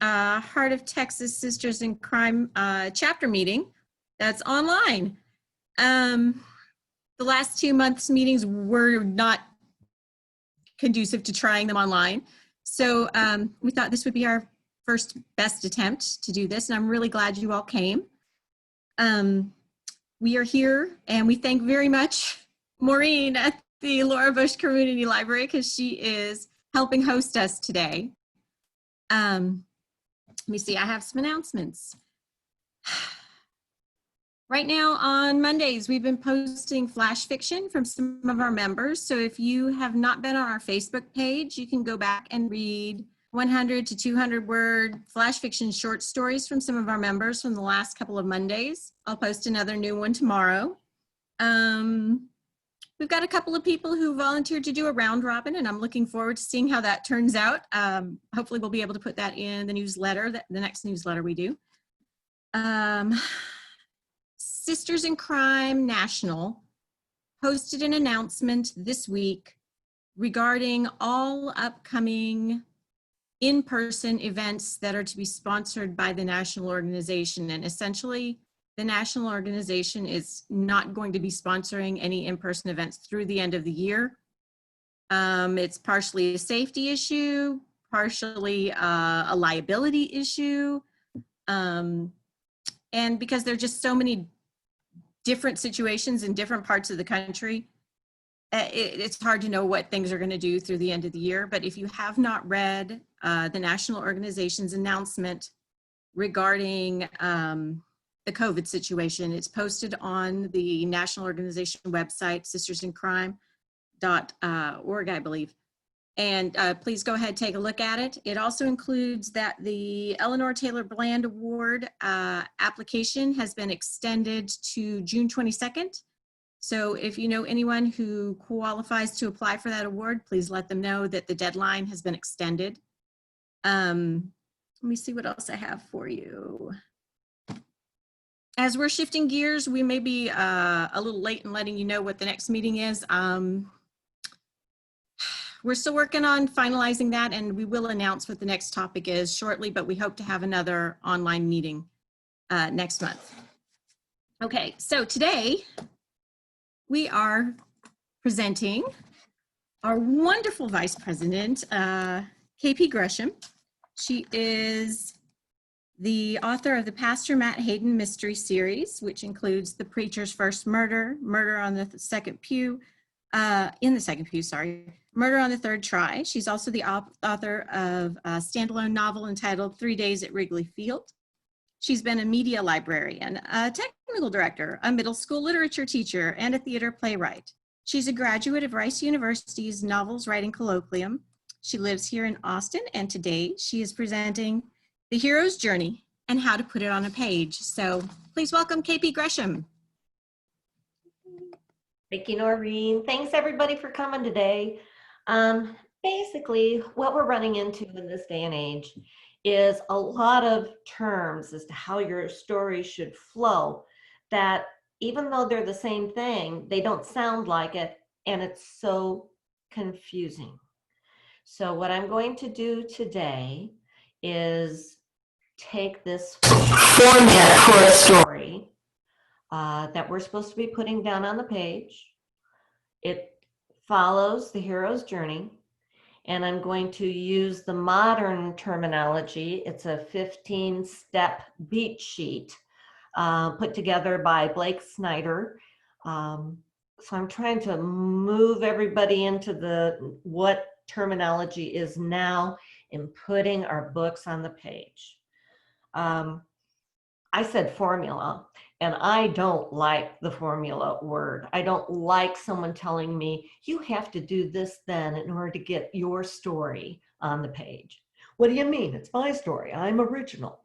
Heart of Texas Sisters in Crime chapter meeting that's online. The last 2 months meetings were not conducive to trying them online. So we thought this would be our first best attempt to do this, and I'm really glad you all came. We are here, and we thank very much Maureen at the Laura Bush Community Library because she is helping host us today. Let me see, I have some announcements. Right now on Mondays, we've been posting flash fiction from some of our members. So if you have not been on our Facebook page, you can go back and read 100 to 200 word flash fiction short stories from some of our members from the last couple of Mondays. I'll post another new one tomorrow. We've got a couple of people who volunteered to do a round robin, and I'm looking forward to seeing how that turns out. Hopefully we'll be able to put that in the newsletter, the next newsletter we do. Sisters in Crime National posted an announcement this week regarding all upcoming in-person events that are to be sponsored by the national organization. And essentially, the national organization is not going to be sponsoring any in-person events through the end of the year. It's partially a safety issue, partially a liability issue. And because there are just so many different situations in different parts of the country, it's hard to know what things are going to do through the end of the year. But if you have not read the national organization's announcement regarding the COVID situation, it's posted on the national organization website, sistersincrime.org, I believe. And please go ahead, take a look at it. It also includes that the Eleanor Taylor Bland Award application has been extended to June 22nd. So if you know anyone who qualifies to apply for that award, please let them know that the deadline has been extended. Let me see what else I have for you. As we're shifting gears, we may be a little late in letting you know what the next meeting is. We're still working on finalizing that, and we will announce what the next topic is shortly, but we hope to have another online meeting next month. Okay, so today we are presenting our wonderful Vice President, KP Gresham. She is the author of the Pastor Matt Hayden Mystery Series, which includes The Preacher's First Murder, Murder on the Second Pew, Murder on the Third Try. She's also the author of a standalone novel entitled 3 Days at Wrigley Field. She's been a media librarian, a technical director, a middle school literature teacher, and a theater playwright. She's a graduate of Rice University's Novels Writing Colloquium. She lives here in Austin, and today she is presenting The Hero's Journey and How to Put It on a Page. So please welcome KP Gresham. Thank you, Noreen. Thanks everybody for coming today. Basically, what we're running into in this day and age is a lot of terms as to how your story should flow that even though they're the same thing, they don't sound like it, and it's so confusing. So what I'm going to do today is take this format for a story that we're supposed to be putting down on the page. It follows the hero's journey, and I'm going to use the modern terminology. It's a 15-step beat sheet put together by Blake Snyder. So I'm trying to move everybody into what terminology is now in putting our books on the page. I said formula, and I don't like the formula word. I don't like someone telling me, you have to do this then in order to get your story on the page. What do you mean? It's my story. I'm original.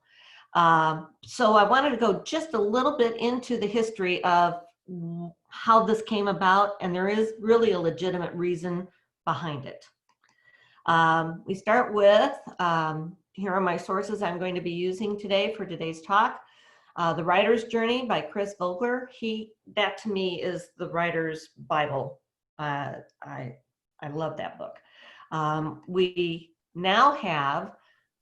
So I wanted to go just a little bit into the history of how this came about, and there is really a legitimate reason behind it. We start with, here are my sources I'm going to be using today for today's talk. The Writer's Journey by Chris Vogler. That to me is the writer's Bible. I love that book. We now have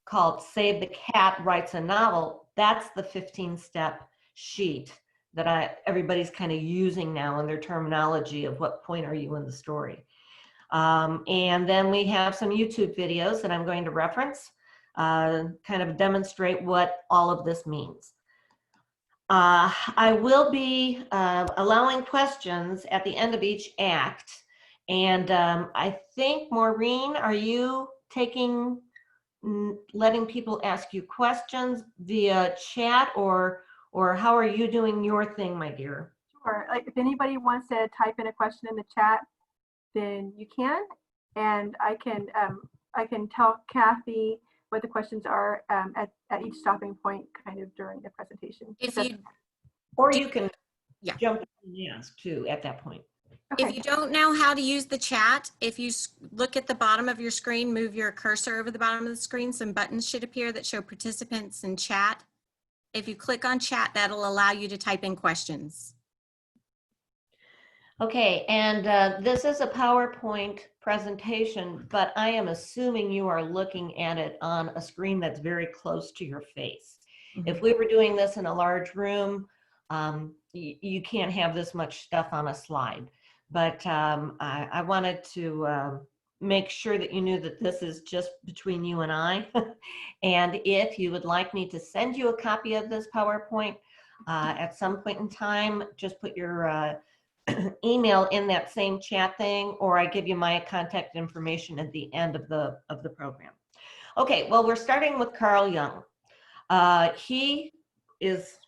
called Save the Cat Writes a Novel. That's the 15-step sheet that everybody's kind of using now in their terminology of what point are you in the story. And then we have some YouTube videos that I'm going to reference, kind of demonstrate what all of this means. I will be allowing questions at the end of each act. And I think, Maureen, are you letting people ask you questions via chat, or how are you doing your thing, my dear? Sure. Like if anybody wants to type in a question in the chat, then you can, and I can tell Kathy what the questions are at each stopping point, kind of during the presentation. Or you can Yeah. jump in and ask too at that point. Okay. If you don't know how to use the chat, if you look at the bottom of your screen, move your cursor over the bottom of the screen, some buttons should appear that show participants and chat. If you click on chat, that'll allow you to type in questions. Okay, and this is a PowerPoint presentation, but I am assuming you are looking at it on a screen that's very close to your face. If we were doing this in a large room, you can't have this much stuff on a slide. But I wanted to make sure that you knew that this is just between you and I. And if you would like me to send you a copy of this PowerPoint at some point in time, just put your email in that same chat thing, or I give you my contact information at the end of the program. Okay, well, we're starting with Carl Jung. He is,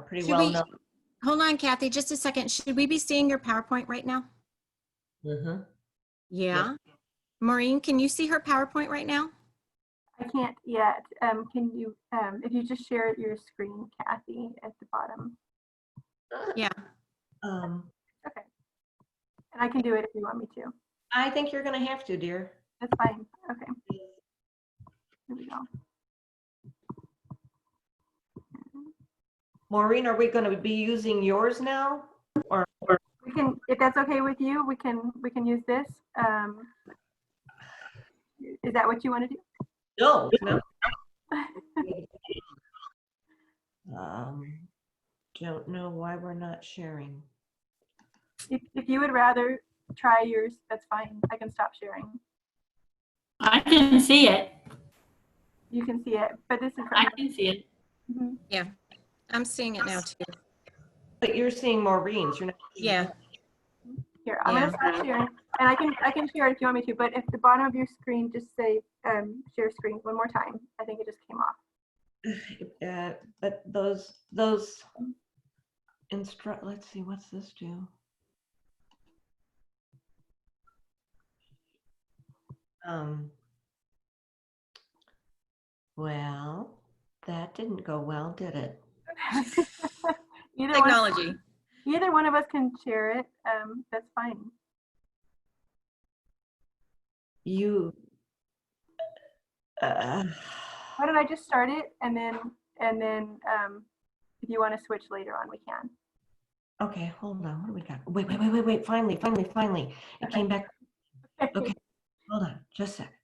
pretty well known. Hold on, Kathy, just a second. Should we be seeing your PowerPoint right now? Mm-hmm. Yeah. Maureen, can you see her PowerPoint right now? I can't yet. Can you, if you just share your screen, Kathy, at the bottom? Yeah. Okay. And I can do it if you want me to. I think you're going to have to, dear. That's fine. Okay. Here we go. Maureen, are we going to be using yours now? Or We can, if that's okay with you, we can use this. Is that what you want to do? no. Don't know why we're not sharing. If you would rather try yours, that's fine. I can stop sharing. I can see it. You can see it, but this is. I can see it. Mhm. Yeah. I'm seeing it now too. But you're seeing Maureen's. You're not. Yeah. Here, I'm gonna stop sharing, and I can share it if you want me to. But if the bottom of your screen just say share screen one more time, I think it just came off. But those instruct. Let's see, what's this do? Well, that didn't go well, did it? Technology. Either one of us can share it. That's fine. You. Why don't I just start it, and then if you want to switch later on, we can. Okay, hold on. What do we got? Wait. Finally. It came back. Okay, hold on. Just a sec.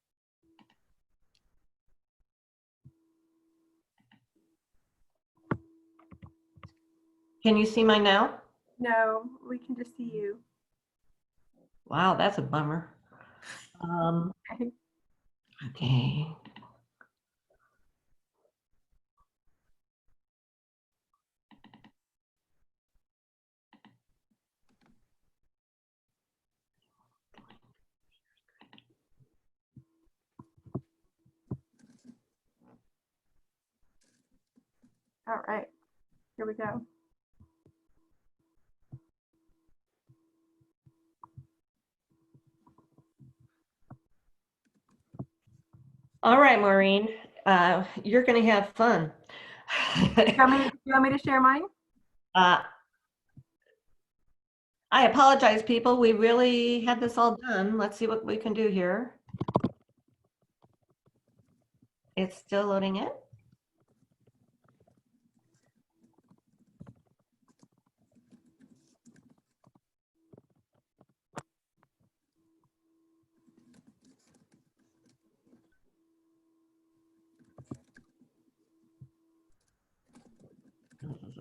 Can you see mine now? No, we can just see you. Wow, that's a bummer. Okay. Okay. All right. Here we go. All right, Maureen, you're going to have fun. You want me to share mine? I apologize, people. We really had this all done. Let's see what we can do here. It's still loading it.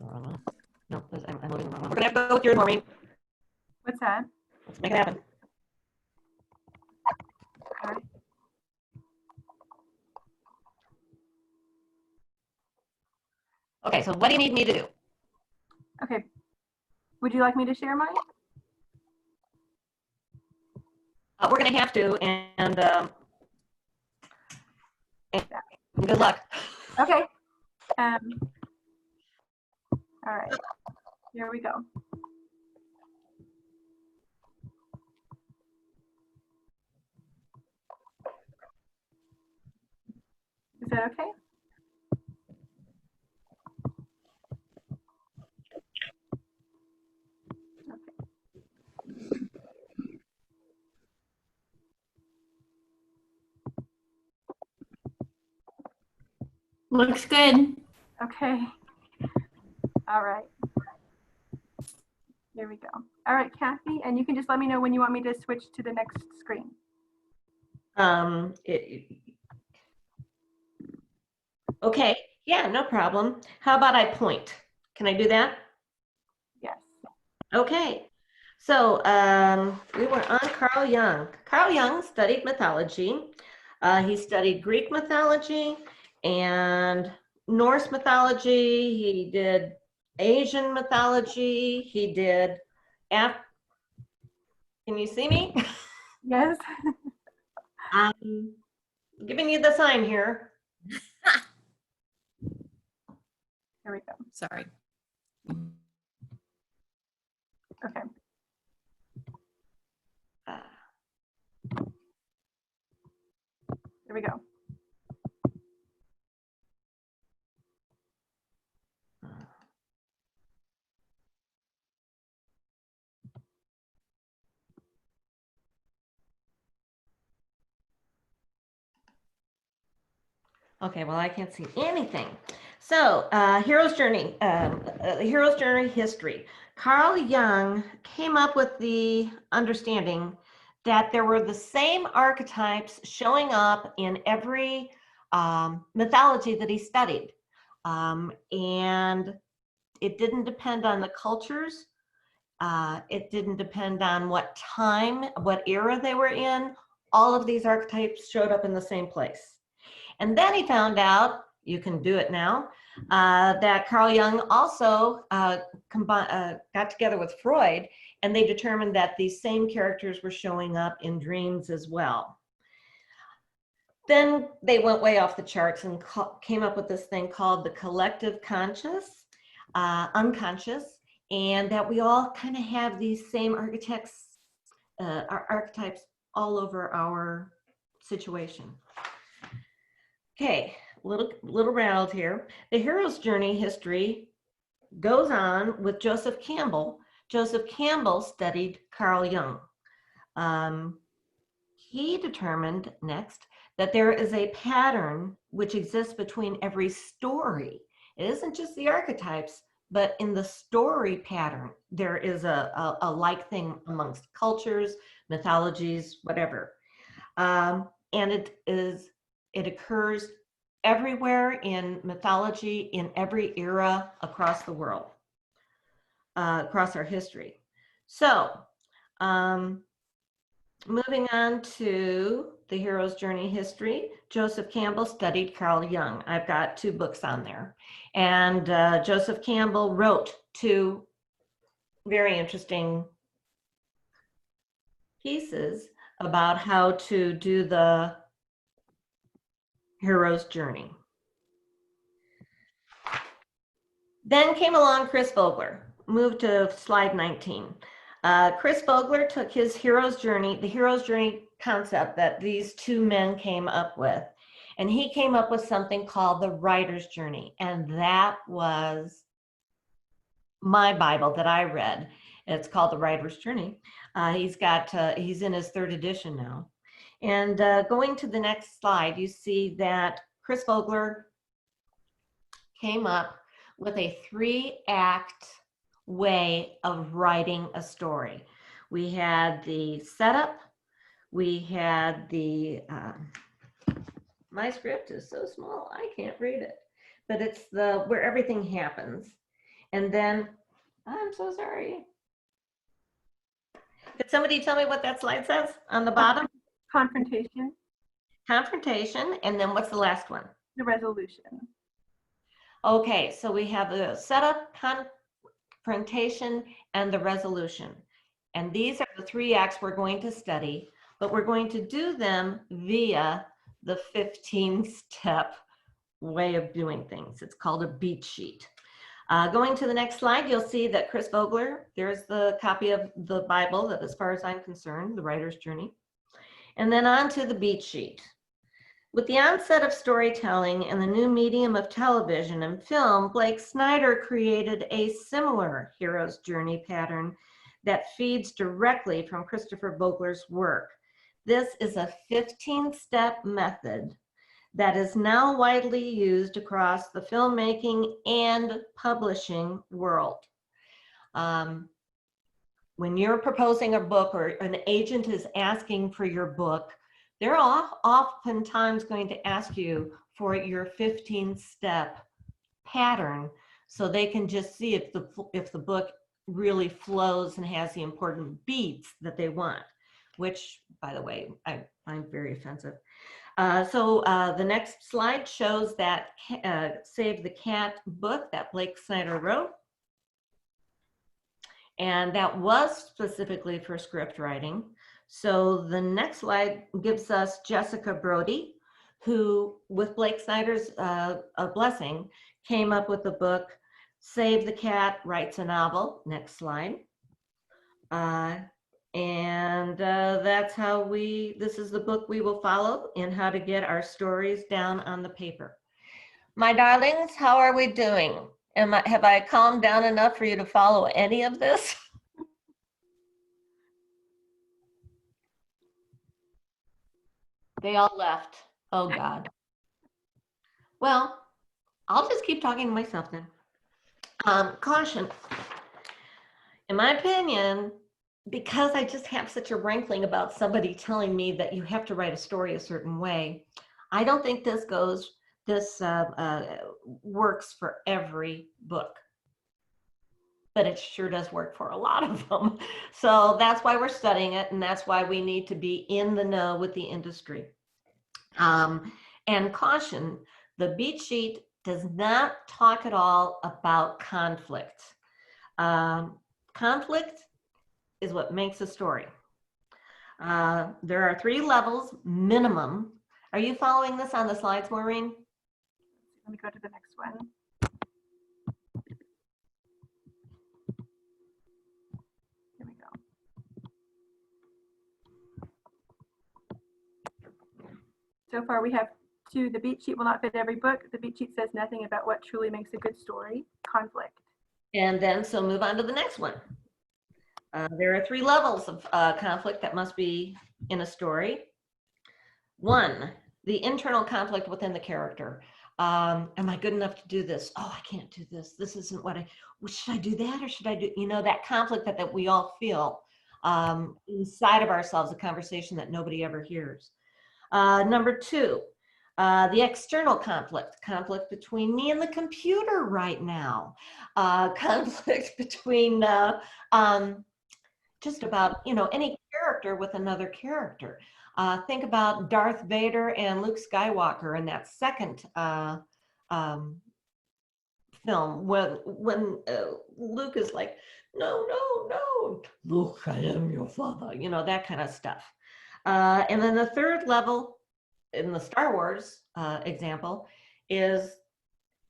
the wrong one. No, I'm moving the wrong one. We're gonna have to go with yours, Maureen. What's that? Let's make it happen. All right. Okay, so what do you need me to do? Okay. Would you like me to share mine? We're gonna have to, and good luck. Okay. All right. Here we go. Is that okay? Looks good. Okay. All right. Here we go. All right, Kathy, and you can just let me know when you want me to switch to the next screen. Okay, yeah, no problem. How about I point? Can I do that? Yes. Okay, so we were on Carl Jung. Carl Jung studied mythology. He studied Greek mythology and Norse mythology. He did Asian mythology. He did Can you see me? Yes. Giving you the sign here. Here we go. Sorry. Okay. Here we go. Okay, well, I can't see anything. So, Hero's Journey, Hero's Journey history. Carl Jung came up with the understanding that there were the same archetypes showing up in every mythology that he studied. And it didn't depend on the cultures. It didn't depend on what time, what era they were in. All of these archetypes showed up in the same place. And then he found out, you can do it now, that Carl Jung also got together with Freud, and they determined that these same characters were showing up in dreams as well. Then they went way off the charts and came up with this thing called the collective conscious, unconscious, and that we all kind of have these same archetypes all over our situation. Okay, little rattled here. The Hero's Journey history goes on with Joseph Campbell. Joseph Campbell studied Carl Jung. He determined next that there is a pattern which exists between every story. It isn't just the archetypes, but in the story pattern, there is a like thing amongst cultures, mythologies, whatever. And it occurs everywhere in mythology, in every era across the world, across our history. So, moving on to the Hero's Journey history, Joseph Campbell studied Carl Jung. I've got 2 books on there. And Joseph Campbell wrote 2 very interesting pieces about how to do the Hero's Journey. Then came along Chris Vogler. Move to slide 19. Chris Vogler took his Hero's Journey, the Hero's Journey concept that these 2 men came up with, and he came up with something called the Writer's Journey, and that was my Bible that I read. It's called the Writer's Journey. He's in his 3rd edition now. And going to the next slide, you see that Chris Vogler came up with a 3-act way of writing a story. We had the setup, we had the, my script is so small, I can't read it, but it's where everything happens. And then, I'm so sorry. Could somebody tell me what that slide says on the bottom? Confrontation, Confrontation, and then what's the last one? the resolution. Okay, so we have the setup, confrontation, and the resolution. And these are the 3 acts we're going to study, but we're going to do them via the 15-step way of doing things. It's called a beat sheet. Going to the next slide, you'll see that Chris Vogler, there's the copy of the Bible that, as far as I'm concerned, the writer's journey. And then on to the beat sheet. With the onset of storytelling and the new medium of television and film, Blake Snyder created a similar hero's journey pattern that feeds directly from Christopher Vogler's work. This is a 15-step method that is now widely used across the filmmaking and publishing world. When you're proposing a book or an agent is asking for your book, they're oftentimes going to ask you for your 15-step pattern so they can just see if the book really flows and has the important beats that they want, which, by the way, I find very offensive. So the next slide shows that Save the Cat book that Blake Snyder wrote. And that was specifically for script writing. So the next slide gives us Jessica Brody, who, with Blake Snyder's blessing, came up with the book, Save the Cat Writes a Novel. Next slide. That's how this is the book we will follow in how to get our stories down on the paper. My darlings, how are we doing? Have I calmed down enough for you to follow any of this? They all left. Oh God. Well, I'll just keep talking to myself then. Caution. In my opinion, because I just have such a rankling about somebody telling me that you have to write a story a certain way, I don't think this works for every book. But it sure does work for a lot of them. So that's why we're studying it, and that's why we need to be in the know with the industry. And caution, the beat sheet does not talk at all about conflict. Conflict is what makes a story. There are 3 levels minimum. Are you following this on the slides, Maureen? Let me go to the next one. Here we go. So far we have 2. The beat sheet will not fit every book. The beat sheet says nothing about what truly makes a good story. Conflict. And then, so move on to the next one. There are 3 levels of conflict that must be in a story. 1, the internal conflict within the character. Am I good enough to do this? Oh, I can't do this. This isn't what should I do that or should I do, that conflict that we all feel inside of ourselves, a conversation that nobody ever hears. Number 2, the external conflict between me and the computer right now. Conflict between just about, any character with another character. Think about Darth Vader and Luke Skywalker in that second film when Luke is like, no, Luke, I am your father, that kind of stuff. And then the 3rd level in the Star Wars example is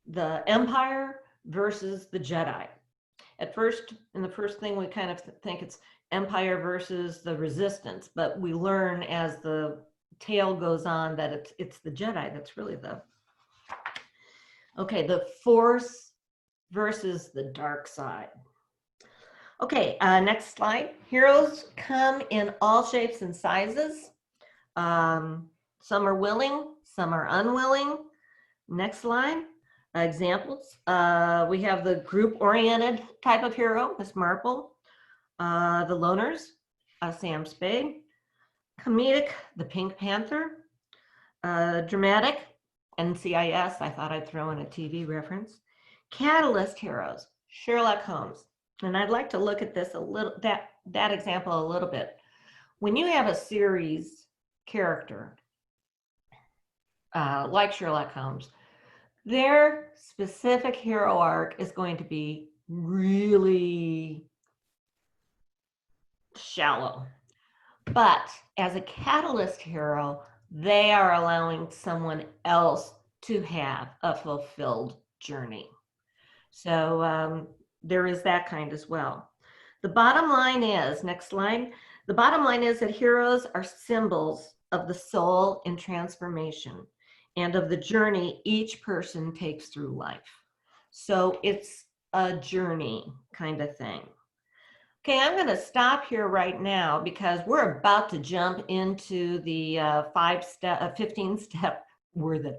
the Empire versus the Jedi. At first, in the first thing, we kind of think it's Empire versus the Resistance, but we learn as the tale goes on that it's the Jedi that's really the Force versus the dark side. Okay, next slide. Heroes come in all shapes and sizes. Some are willing, some are unwilling. Next slide. Examples. We have the group-oriented type of hero, Miss Marple. The loners, Sam Spade. Comedic, the Pink Panther. Dramatic, NCIS. I thought I'd throw in a TV reference. Catalyst heroes, Sherlock Holmes. And I'd like to look at this a little, that example a little bit. When you have a series character, like Sherlock Holmes, their specific hero arc is going to be really shallow. But as a catalyst hero, they are allowing someone else to have a fulfilled journey. So there is that kind as well. The bottom line is, next slide, the bottom line is that heroes are symbols of the soul in transformation and of the journey each person takes through life. So it's a journey kind of thing. Okay, I'm going to stop here right now because we're about to jump into the 15-step, we're the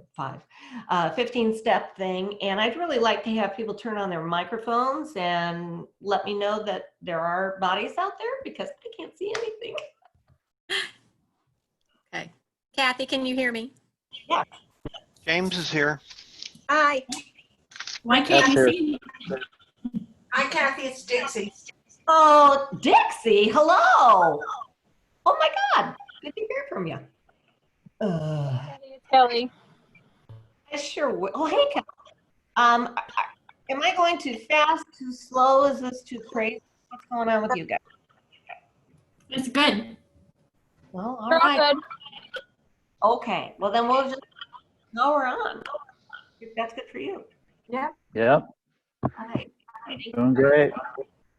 15-step thing. And I'd really like to have people turn on their microphones and let me know that there are bodies out there because I can't see anything. Okay. Kathy, can you hear me? Yeah. James is here. Hi. Why can't you see? Hi, Kathy, it's Dixie. Oh, Dixie, hello. Oh my God, good to hear from you. Kelly. I sure will. Oh, hey, Kelly. Am I going too fast, too slow? Is this too crazy? What's going on with you guys? It's good. Well, all right. Okay, well then we'll just go we're on. If that's good for you. Yeah, Yep, All right. doing great.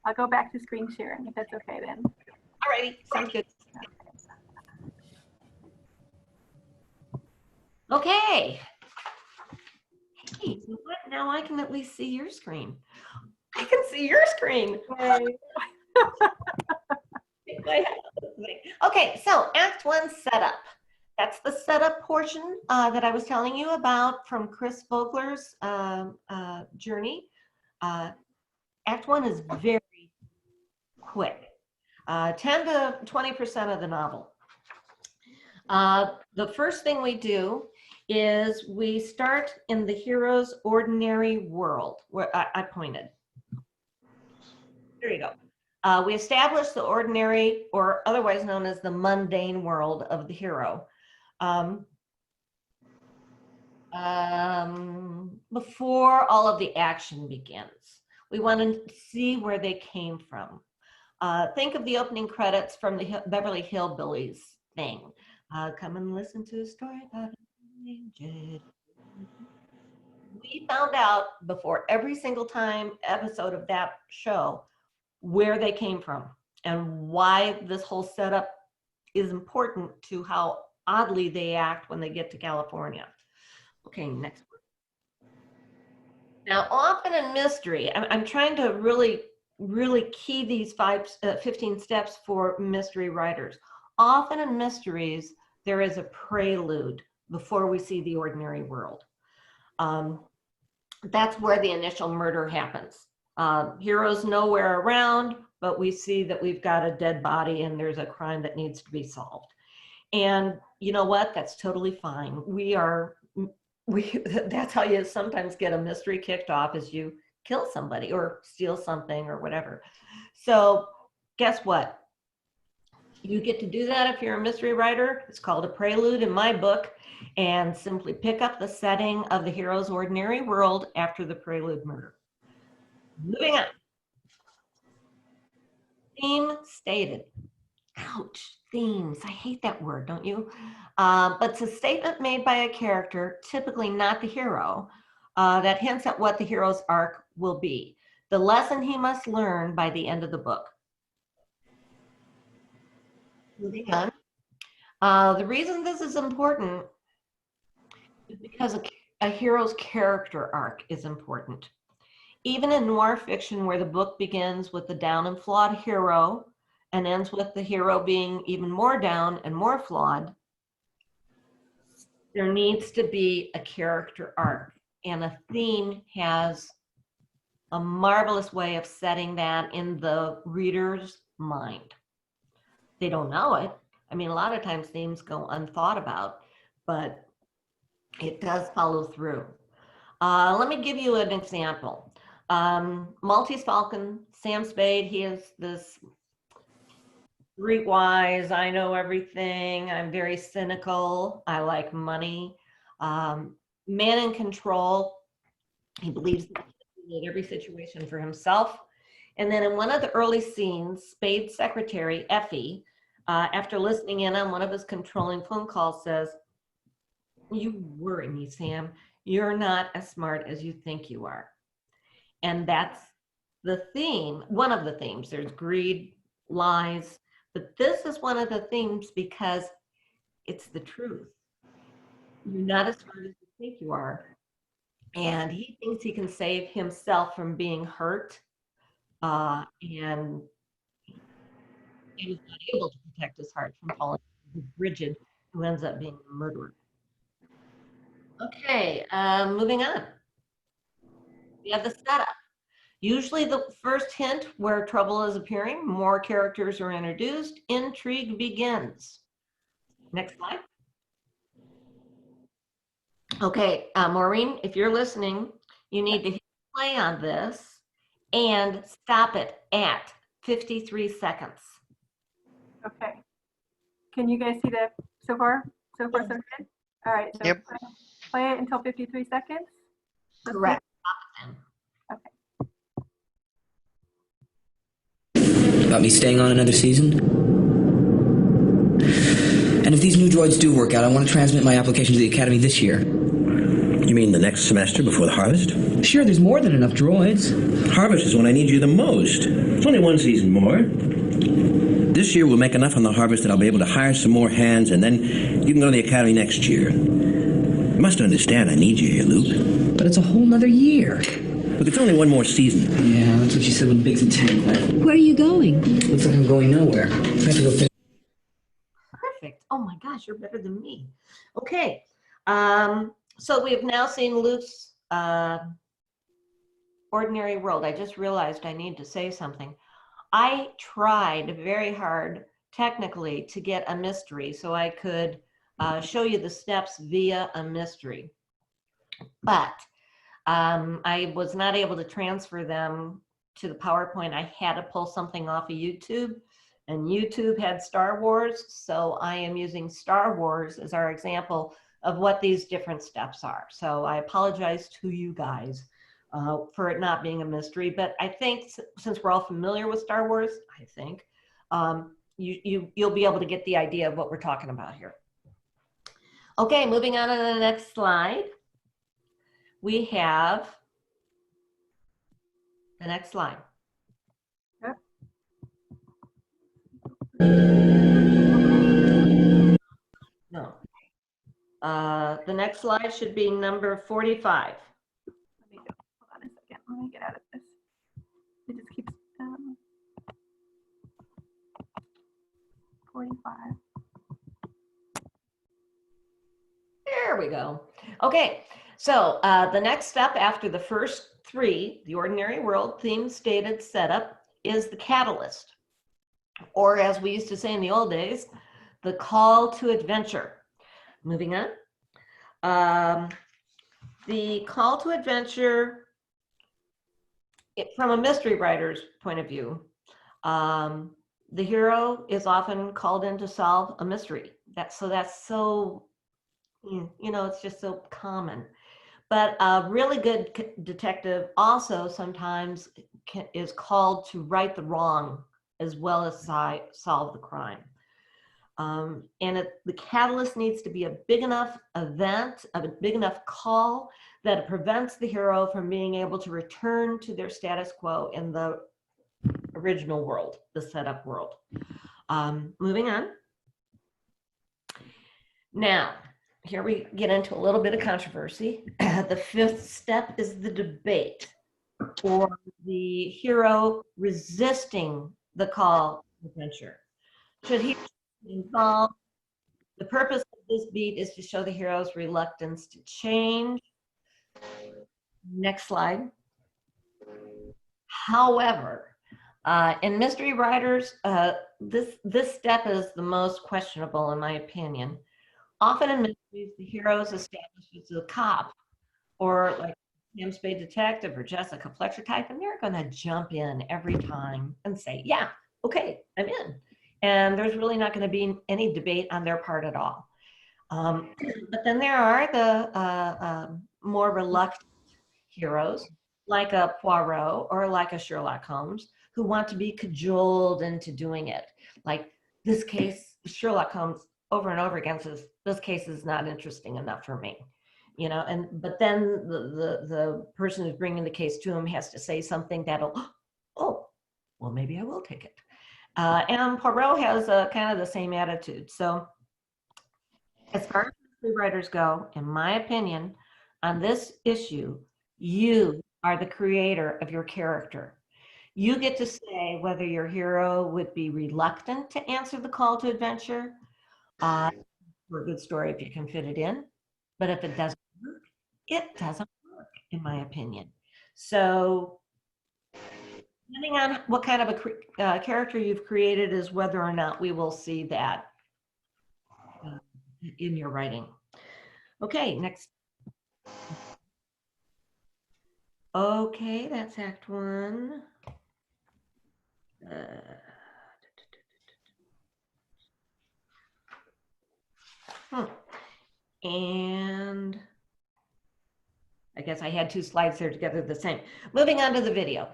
I'll go back to screen sharing if that's okay then. All righty, sounds good. Okay. Hey, you know what? Now I can at least see your screen. I can see your screen. Okay, so Act 1 setup. That's the setup portion that I was telling you about from Chris Vogler's journey. Act 1 is very quick, 10 to 20% of the novel. The first thing we do is we start in the hero's ordinary world, where I pointed. There you go. We establish the ordinary, or otherwise known as the mundane world of the hero. Before all of the action begins. We want to see where they came from. Think of the opening credits from the Beverly Hillbillies thing. Come and listen to a story about it. We found out before every single episode of that show where they came from and why this whole setup is important to how oddly they act when they get to California. Okay, next one. Now, often in mystery, I'm trying to really key these 15 steps for mystery writers. Often in mysteries, there is a prelude before we see the ordinary world. That's where the initial murder happens. Heroes nowhere around, but we see that we've got a dead body and there's a crime that needs to be solved. And you know what? That's totally fine. That's how you sometimes get a mystery kicked off, is you kill somebody or steal something or whatever. So guess what? You get to do that if you're a mystery writer. It's called a prelude in my book, and simply pick up the setting of the hero's ordinary world after the prelude murder. Moving on. Theme stated. Ouch, themes. I hate that word, don't you? But it's a statement made by a character, typically not the hero, that hints at what the hero's arc will be. The lesson he must learn by the end of the book. Moving on. The reason this is important is because a hero's character arc is important. Even in noir fiction, where the book begins with the down and flawed hero and ends with the hero being even more down and more flawed, there needs to be a character arc. And a theme has a marvelous way of setting that in the reader's mind. They don't know it. I mean, a lot of times themes go unthought about, but it does follow through. Let me give you an example. Maltese Falcon, Sam Spade, he is this streetwise, I know everything, I'm very cynical, I like money. Man in control, he believes that he can create every situation for himself. And then in one of the early scenes, Spade's secretary, Effie, after listening in on one of his controlling phone calls, says, "You worry me, Sam. You're not as smart as you think you are." And that's the theme, one of the themes. There's greed, lies, but this is one of the themes because it's the truth. You're not as smart as you think you are. And he thinks he can save himself from being hurt. And he was not able to protect his heart from falling Bridget, who ends up being a murderer. Okay, moving on. We have the setup. Usually the first hint where trouble is appearing, more characters are introduced, intrigue begins. Next slide. Okay, Maureen, if you're listening, you need to hit play on this and stop it at 53 seconds. Okay. Can you guys see that so far? So far, so good? All right. So Yep. play it until 53 seconds. Let's see. Correct. About me staying on another season? And if these new droids do work out, I want to transmit my application to the Academy this year. You mean the next semester before the harvest? Sure, there's more than enough droids. Harvest is when I need you the most. It's only one season more. This year we'll make enough on the harvest that I'll be able to hire some more hands, and then you can go to the Academy next year. You must understand I need you here, Luke. But it's a whole nother year. Look, it's only one more season. Yeah, that's what she said when Biggs and Tank left. Where are you going? Looks like I'm going nowhere. I have to go finish. Perfect. Oh my gosh, you're better than me. Okay. So we have now seen Luke's Ordinary World. I just realized I need to say something. I tried very hard technically to get a mystery so I could show you the steps via a mystery. But I was not able to transfer them to the PowerPoint. I had to pull something off of YouTube, and YouTube had Star Wars. So I am using Star Wars as our example of what these different steps are. So I apologize to you guys for it not being a mystery, but I think since we're all familiar with Star Wars, I think you'll be able to get the idea of what we're talking about here. Okay, moving on to the next slide. We have the next slide. Yep. No. The next slide should be number 45. Let me go. Hold on a second. Let me get out of this. It just keeps 45. There we go. Okay, so the next step after the first three, the Ordinary World, theme, stated, setup, is the catalyst. Or as we used to say in the old days, the call to adventure. Moving on. The call to adventure, from a mystery writer's point of view, the hero is often called in to solve a mystery. That's so, you know, it's just so common. But a really good detective also sometimes is called to right the wrong as well as solve the crime. And the catalyst needs to be a big enough event, a big enough call that it prevents the hero from being able to return to their status quo in the original world, the setup world. Moving on. Now, here we get into a little bit of controversy. The fifth step is the debate, or the hero resisting the call to adventure. Should he be involved? The purpose of this beat is to show the hero's reluctance to change. Next slide. However, in mystery writers, this step is the most questionable in my opinion. Often in mysteries, the hero is established as a cop or like a Sam Spade detective or Jessica Fletcher type, and they're going to jump in every time and say, yeah, okay, I'm in. And there's really not going to be any debate on their part at all. But then there are the more reluctant heroes, like a Poirot or like a Sherlock Holmes, who want to be cajoled into doing it. Like this case, Sherlock Holmes over and over again says, this case is not interesting enough for me. You know, but then the person who's bringing the case to him has to say something that'll, oh, well, maybe I will take it. And Poirot has kind of the same attitude. So as far as writers go, in my opinion, on this issue, you are the creator of your character. You get to say whether your hero would be reluctant to answer the call to adventure, for a good story if you can fit it in. But if it doesn't work, it doesn't work, in my opinion. So depending on what kind of a character you've created is whether or not we will see that in your writing. Okay, next. Okay, that's Act 1. And I guess I had two slides there together the same. Moving on to the video.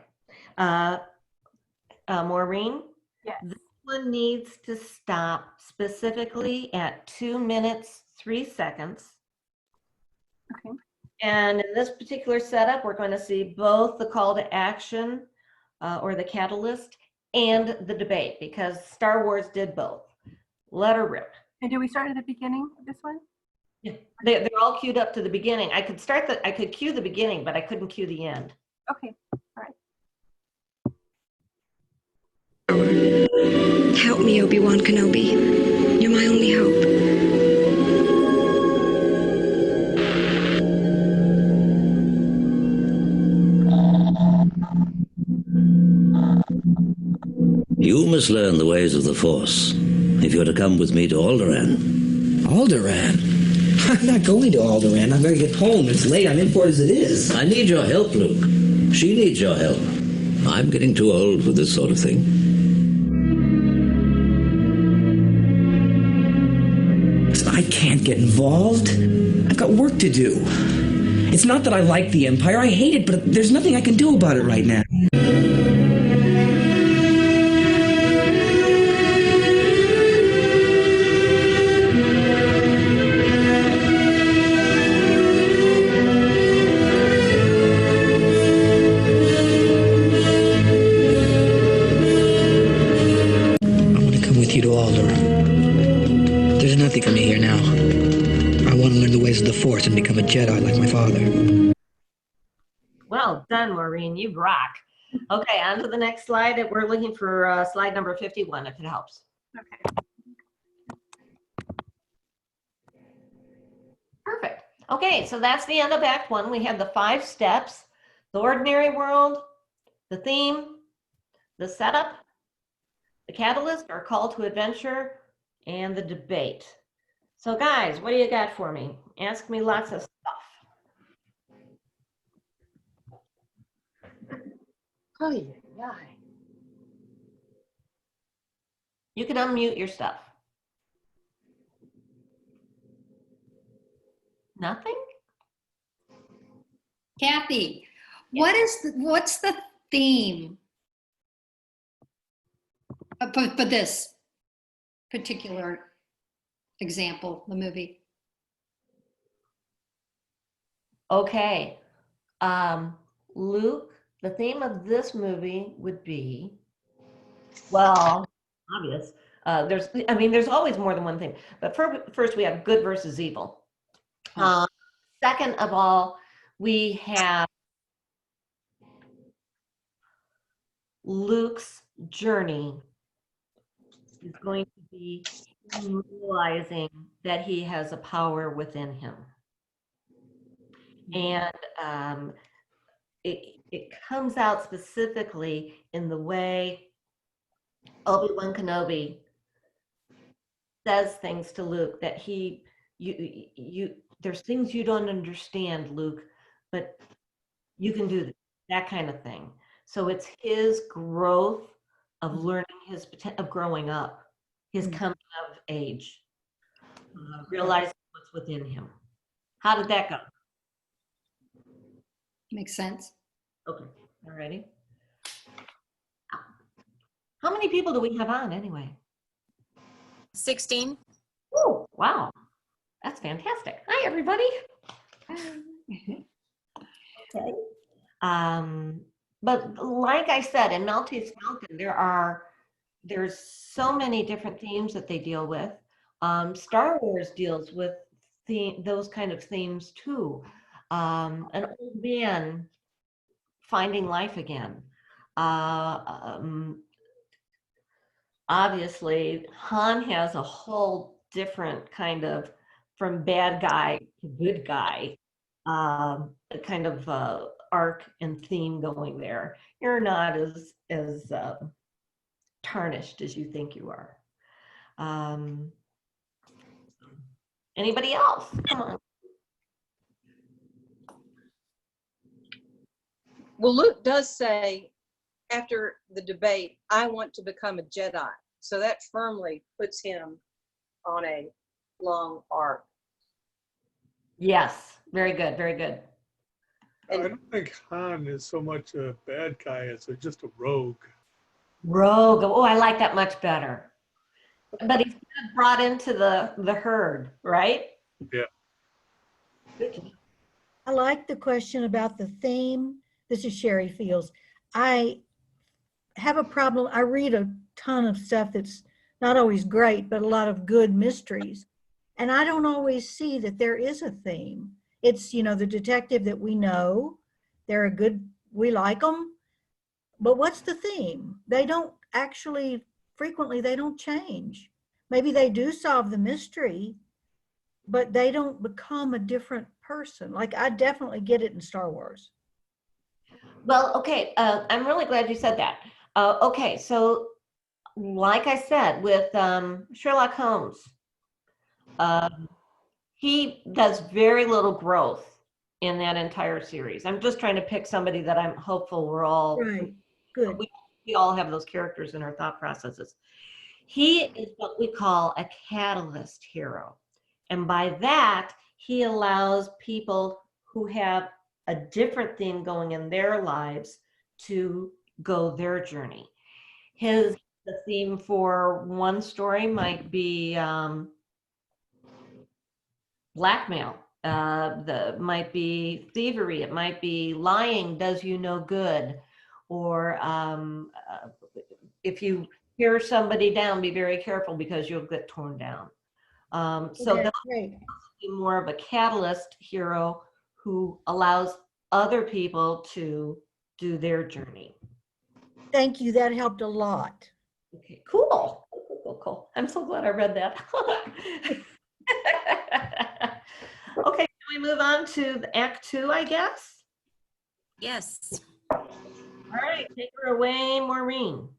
Maureen? Yes. This one needs to stop specifically at 2 minutes, 3 seconds. Okay. And in this particular setup, we're going to see both the call to action or the catalyst and the debate, because Star Wars did both. Let her rip. And do we start at the beginning of this one? Yeah, they're all queued up to the beginning. I could cue the beginning, but I couldn't cue the end. Okay, all right. Help me, Obi-Wan Kenobi. You're my only hope. You must learn the ways of the Force if you're to come with me to Alderaan. Alderaan? I'm not going to Alderaan. I'm going to get home. It's late. I'm in for it as it is. I need your help, Luke. She needs your help. I'm getting too old for this sort of thing. I can't get involved. I've got work to do. It's not that I like the Empire. I hate it, but there's nothing I can do about it right now. You to Alderaan. There's nothing for me here now. I want to learn the ways of the Force and become a Jedi like my father. Well done, Maureen. You rock. Okay, on to the next slide. We're looking for slide number 51, if it helps. Okay. Perfect. Okay, so that's the end of Act 1. We have the 5 steps: the ordinary world, the theme, the setup, the catalyst or call to adventure, and the debate. So guys, what do you got for me? Ask me lots of stuff. You can unmute your stuff. Nothing? Kathy, what's the theme for this particular example, the movie? Okay. Luke, the theme of this movie would be, well, obvious. There's always more than one thing. But first, we have good versus evil. Second of all, we have Luke's journey is going to be realizing that he has a power within him. And it comes out specifically in the way Obi-Wan Kenobi says things to Luke that there's things you don't understand, Luke, but You can do that kind of thing. So it's his growth of learning of growing up, his coming of age, realizing what's within him. How did that go? Makes sense. Okay, all righty. How many people do we have on anyway? 16. Oh, wow. That's fantastic. Hi, everybody. Okay. But like I said, in Maltese Falcon, there's so many different themes that they deal with. Star Wars deals with those kind of themes too. An old man finding life again. Obviously, Han has a whole different kind of from bad guy to good guy kind of arc and theme going there. You're not as tarnished as you think you are. Anybody else? Come on. Well, Luke does say after the debate, I want to become a Jedi. So that firmly puts him on a long arc. Yes, very good, very good. I don't think Han is so much a bad guy as just a rogue. Rogue. Oh, I like that much better. But he's kind of brought into the herd, right? Yeah. I like the question about the theme. This is Sherry Fields. I have a problem. I read a ton of stuff that's not always great, but a lot of good mysteries. And I don't always see that there is a theme. It's, the detective that we know, they're a good, we like them, but what's the theme? They don't actually, frequently they don't change. Maybe they do solve the mystery, but they don't become a different person. Like I definitely get it in Star Wars. Well, okay, I'm really glad you said that. Okay, so like I said, with Sherlock Holmes, he does very little growth in that entire series. I'm just trying to pick somebody that I'm hopeful we're all, right. Good. We all have those characters in our thought processes. He is what we call a catalyst hero. And by that, he allows people who have a different theme going in their lives to go their journey. The theme for one story might be blackmail. Might be thievery. It might be lying does you no good. Or if you tear somebody down, be very careful because you'll get torn down. So Okay, that great. would be more of a catalyst hero who allows other people to do their journey. Thank you. That helped a lot. Okay, cool. Cool. I'm so glad I read that. Okay, can we move on to the Act 2, I guess? Yes. All right, take her away, Maureen.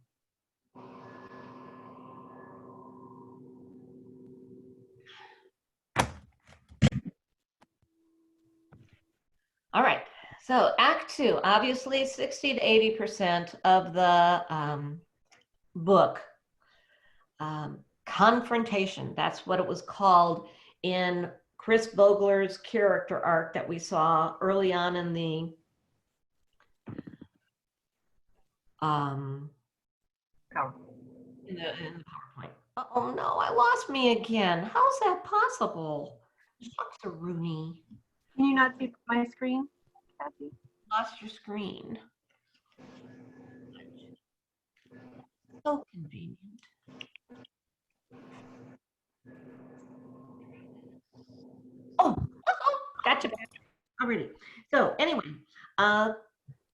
All right, so Act 2, obviously 60 to 80% of the book. Confrontation, that's what it was called in Chris Vogler's character arc that we saw early on in the PowerPoint. Oh no, I lost me again. How's that possible? Shucks a Rooney. Can you not see my screen, Kathy? Lost your screen. So convenient. Oh, gotcha. Already. So anyway,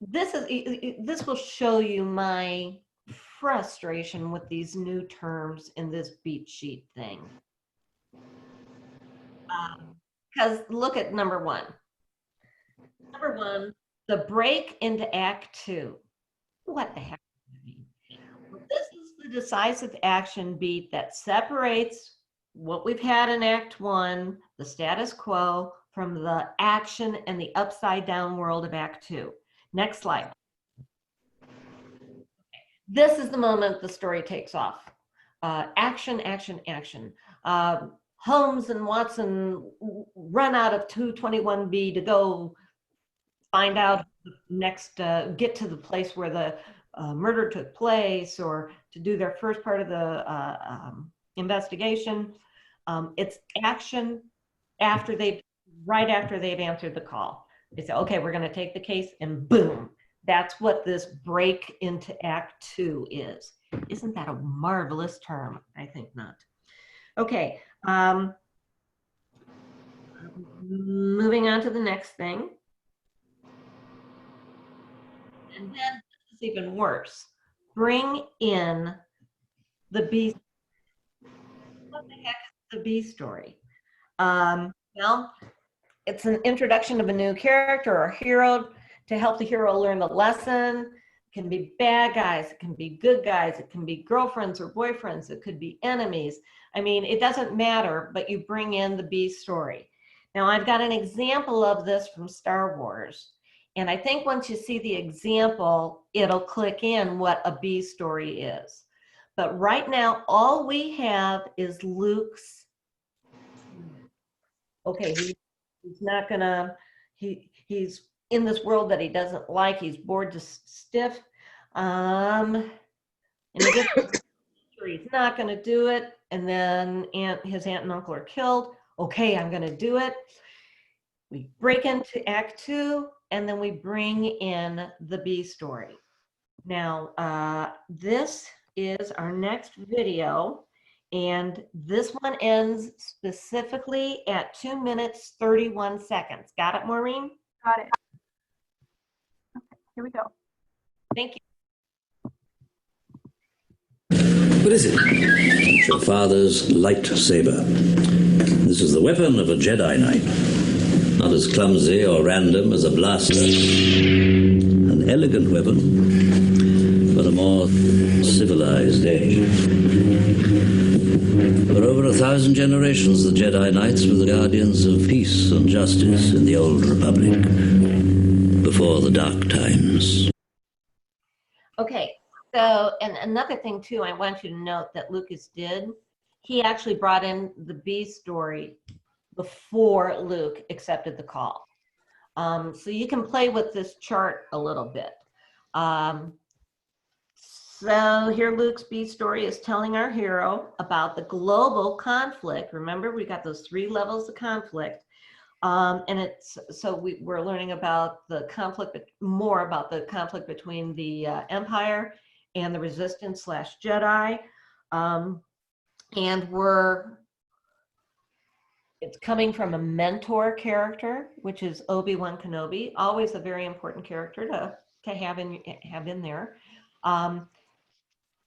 this will show you my frustration with these new terms in this beat sheet thing. Because look at number one. Number one, the break into Act 2. What the heck does that mean? Well, this is the decisive action beat that separates what we've had in Act 1, the status quo, from the action and the upside down world of Act Two. Next slide. This is the moment the story takes off. Action, action, action. Holmes and Watson run out of 221B to go find out next, get to the place where the murder took place, or to do their first part of the investigation. It's action right after they've answered the call. They say, okay, we're going to take the case, and boom. That's what this break into Act Two is. Isn't that a marvelous term? I think not. Okay. Moving on to the next thing. And then this is even worse. Bring in the B. What the heck is the B story? Well, it's an introduction of a new character or hero to help the hero learn the lesson. It can be bad guys, it can be good guys, it can be girlfriends or boyfriends, it could be enemies. I mean, it doesn't matter, but you bring in the B story. Now, I've got an example of this from Star Wars. And I think once you see the example, it'll click in what a B story is. But right now, all we have is Luke's. Okay, he's not gonna, he's in this world that he doesn't like. He's bored to stiff. And he gets, he's not gonna do it. And then his aunt and uncle are killed. Okay, I'm gonna do it. We break into Act Two, and then we bring in the B story. Now, this is our next video, and this one ends specifically at 2 minutes, 31 seconds. Got it, Maureen? Got it. Okay, here we go. Thank you. What is it? It's your father's lightsaber. This is the weapon of a Jedi Knight. Not as clumsy or random as a blaster. An elegant weapon, but a more civilized age. For over 1,000 generations, the Jedi Knights were the guardians of peace and justice in the Old Republic, before the Dark Times. Okay, so, and another thing too, I want you to note that Lucas did, he actually brought in the B story before Luke accepted the call. So you can play with this chart a little bit. So here Luke's B story is telling our hero about the global conflict. Remember, we got those 3 levels of conflict. And it's, so we're learning about the conflict, more about the conflict between the Empire and the Resistance / Jedi. And it's coming from a mentor character, which is Obi-Wan Kenobi, always a very important character to have in there.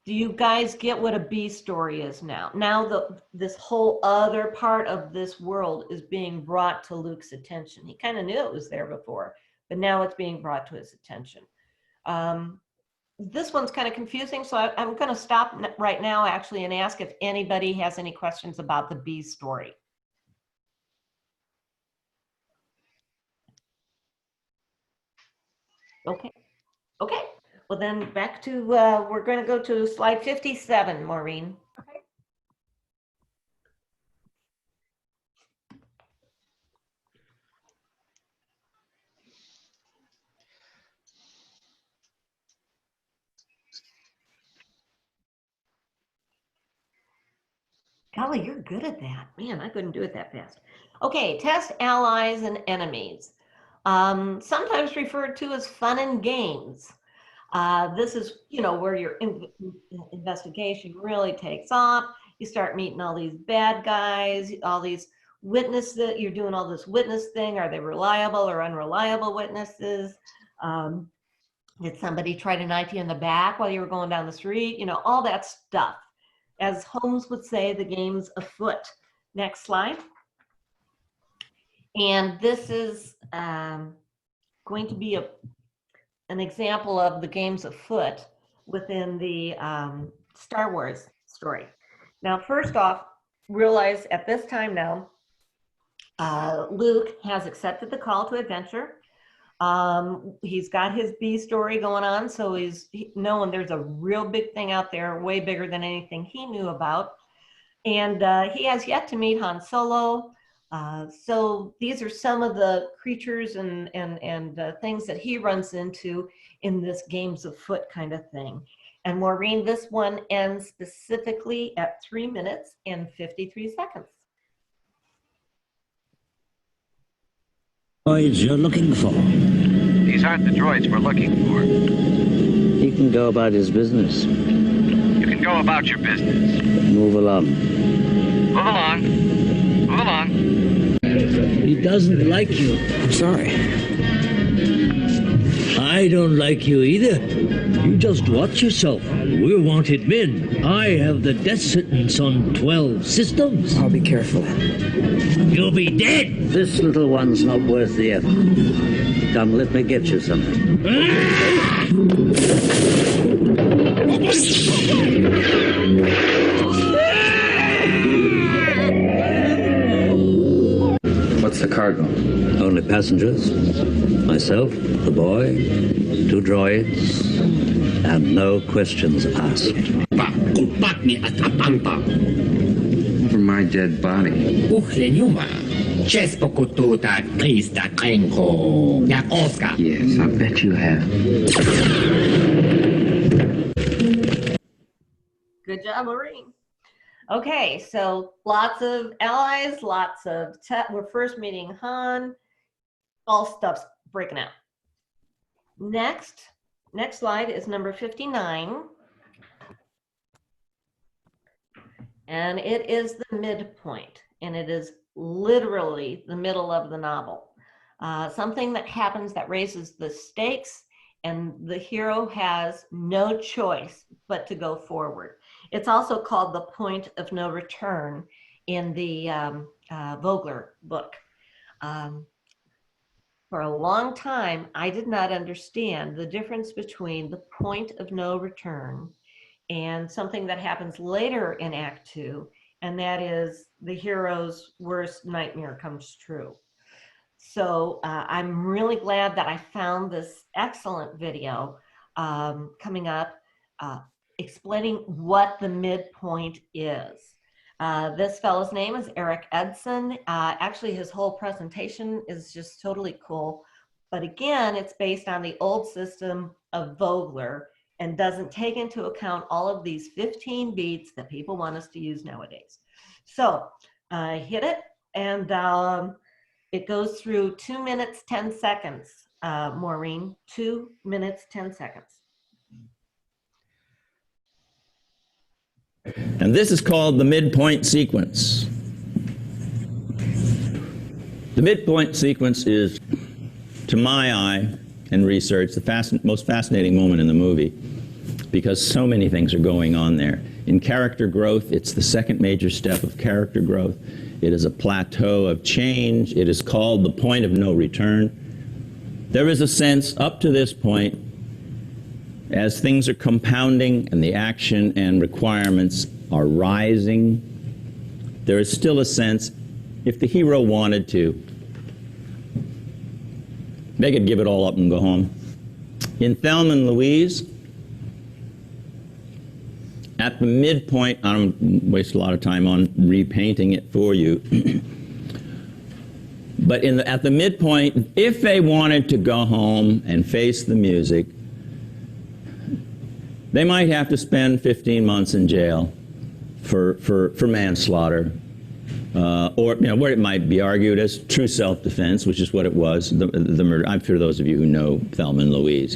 Do you guys get what a B story is now? Now this whole other part of this world is being brought to Luke's attention. He kind of knew it was there before, but now it's being brought to his attention. This one's kind of confusing, so I'm going to stop right now actually and ask if anybody has any questions about the B story. Okay. Okay. Well, then back to, we're going to go to slide 57, Maureen. Okay. Golly, you're good at that. Man, I couldn't do it that fast. Okay, test allies and enemies. Sometimes referred to as fun and games. This is, where your investigation really takes off. You start meeting all these bad guys, all these witnesses. You're doing all this witness thing. Are they reliable or unreliable witnesses? Did somebody try to knife you in the back while you were going down the street? All that stuff. As Holmes would say, the game's afoot. Next slide. And this is going to be an example of the games afoot within the Star Wars story. Now, first off, realize at this time now, Luke has accepted the call to adventure. He's got his B story going on, so he's knowing there's a real big thing out there, way bigger than anything he knew about. And he has yet to meet Han Solo. So these are some of the creatures and things that he runs into in this games of foot kind of thing. And Maureen, this one ends specifically at 3 minutes and 53 seconds. Droids you're looking for. These aren't the droids we're looking for. He can go about his business. You can go about your business. Move along. Move along. Move along. He doesn't like you. I'm sorry. I don't like you either. You just watch yourself. We're wanted men. I have the death sentence on 12 systems. I'll be careful. You'll be dead. This little one's not worth the effort. Come, let me get you something. What's the cargo? Only passengers. Myself, the boy, 2 droids, and no questions asked. Over my dead body. Yes, I bet you have. Good job, Maureen. Okay, so lots of allies, lots of we're first meeting Han. All stuff's breaking out. Next slide is number 59. And it is the midpoint, and it is literally the middle of the novel. Something that happens that raises the stakes, and the hero has no choice but to go forward. It's also called the point of no return in the Vogler book. For a long time, I did not understand the difference between the point of no return and something that happens later in Act 2, and that is the hero's worst nightmare comes true. So I'm really glad that I found this excellent video coming up explaining what the midpoint is. This fellow's name is Eric Edson. Actually, his whole presentation is just totally cool. But again, it's based on the old system of Vogler and doesn't take into account all of these 15 beats that people want us to use nowadays. So hit it, and it goes through 2 minutes, 10 seconds, Maureen, 2 minutes, 10 seconds. And this is called the midpoint sequence. The midpoint sequence is, to my eye and research, the most fascinating moment in the movie, because so many things are going on there. In character growth, it's the second major step of character growth. It is a plateau of change. It is called the point of no return. There is a sense up to this point, as things are compounding and the action and requirements are rising, there is still a sense, if the hero wanted to, they could give it all up and go home. In Thelma and Louise, at the midpoint, I don't waste a lot of time on repainting it for you, but at the midpoint, if they wanted to go home and face the music, they might have to spend 15 months in jail for manslaughter, or where it might be argued as true self-defense, which is what it was, the murder. I'm sure those of you who know Thelma and Louise,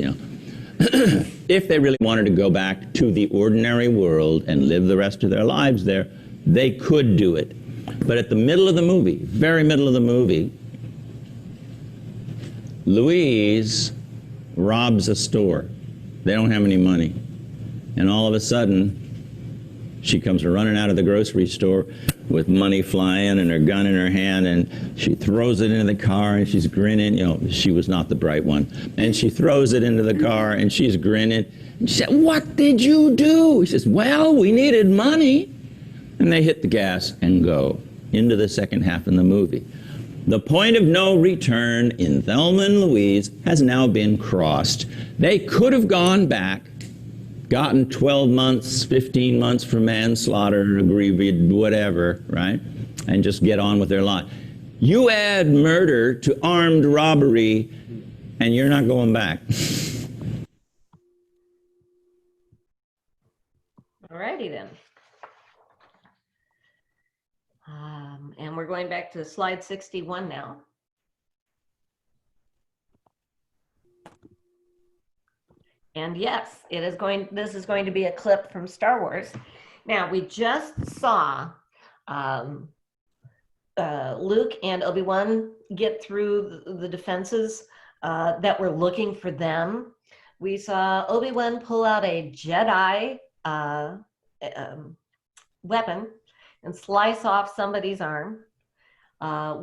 if they really wanted to go back to the ordinary world and live the rest of their lives there, they could do it. But at the middle of the movie, very middle of the movie, Louise robs a store. They don't have any money. And all of a sudden, she comes running out of the grocery store with money flying and her gun in her hand, and she throws it into the car, and she's grinning. She was not the bright one. And she throws it into the car, and she's grinning. And she said, "What did you do?" He says, "Well, we needed money." And they hit the gas and go into the second half of the movie. The point of no return in Thelma and Louise has now been crossed. They could have gone back, gotten 12 months, 15 months for manslaughter, aggrieved, whatever, right? And just get on with their life. You add murder to armed robbery, and you're not going back. Alrighty then. And we're going back to slide 61 now. And yes, this is going to be a clip from Star Wars. Now, we just saw Luke and Obi-Wan get through the defenses that were looking for them. We saw Obi-Wan pull out a Jedi weapon and slice off somebody's arm.